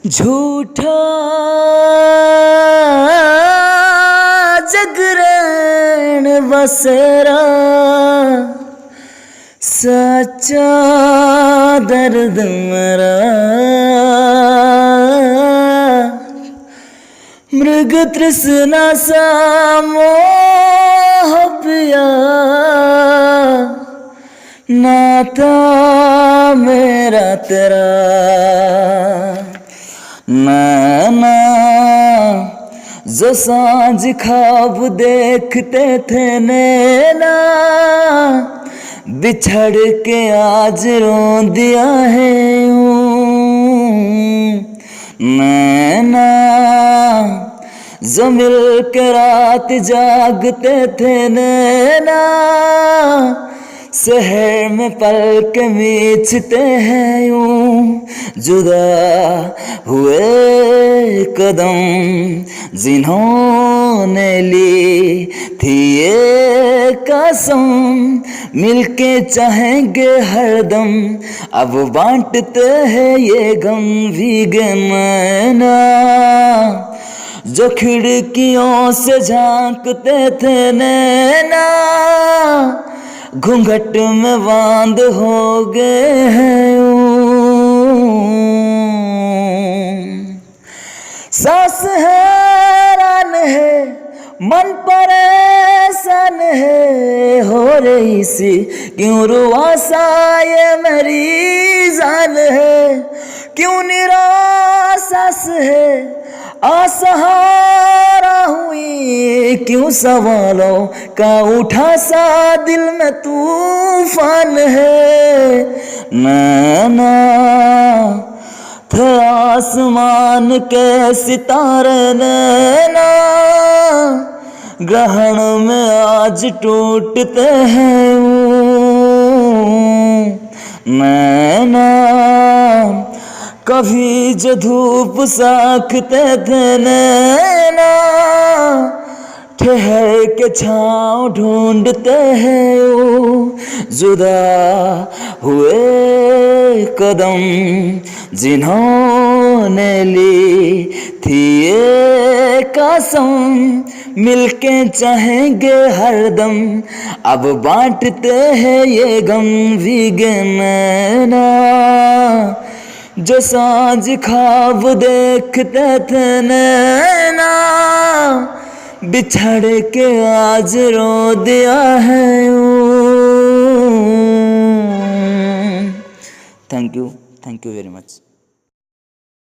झूठा जगरण बसेरा, सच्चा दर्द मेरा। मृग तृष्णा सा मोह पिया, नाता मेरा तेरा। नैना जो सांझ ख्वाब देखते थे नैना, बिछड़ के आज रो दिया है यूं। नैना जो मिल के रात जागते थे नैना, शहर में पल के मीचते हैं यूं। जुदा हुए कदम जिन्होंने ली थी ये कसम, मिलके चाहेंगे हरदम, अब बांटते हैं ये गम। भीगे नैना जो खिड़कियों से झांकते थे नैना, घूंघट में बांध हो गए हैं यूं। सांस हैरान है, मन परेशान है, हो रही सी क्यों रुआसा ये मेरी जान है। क्यों निराशा है असहारा हुई, क्यों सवालों का उठा सा दिल में तूफान है। नैना थे आसमान के सितारे नैना, ग्रहण में आज टूटते हैं नैना। कभी जो धूप साखते थे नैना, ठहर के छाँव ढूंढते हैं जुदा हुए कदम जिन्होंने ली थी ये कसम, मिलके चाहेंगे हरदम, अब बांटते हैं ये गम। भीगे नैना जो सांझ ख्वाब देखते थे नैना, बिछड़ के आज रो दिया है यूं। Thank you very much.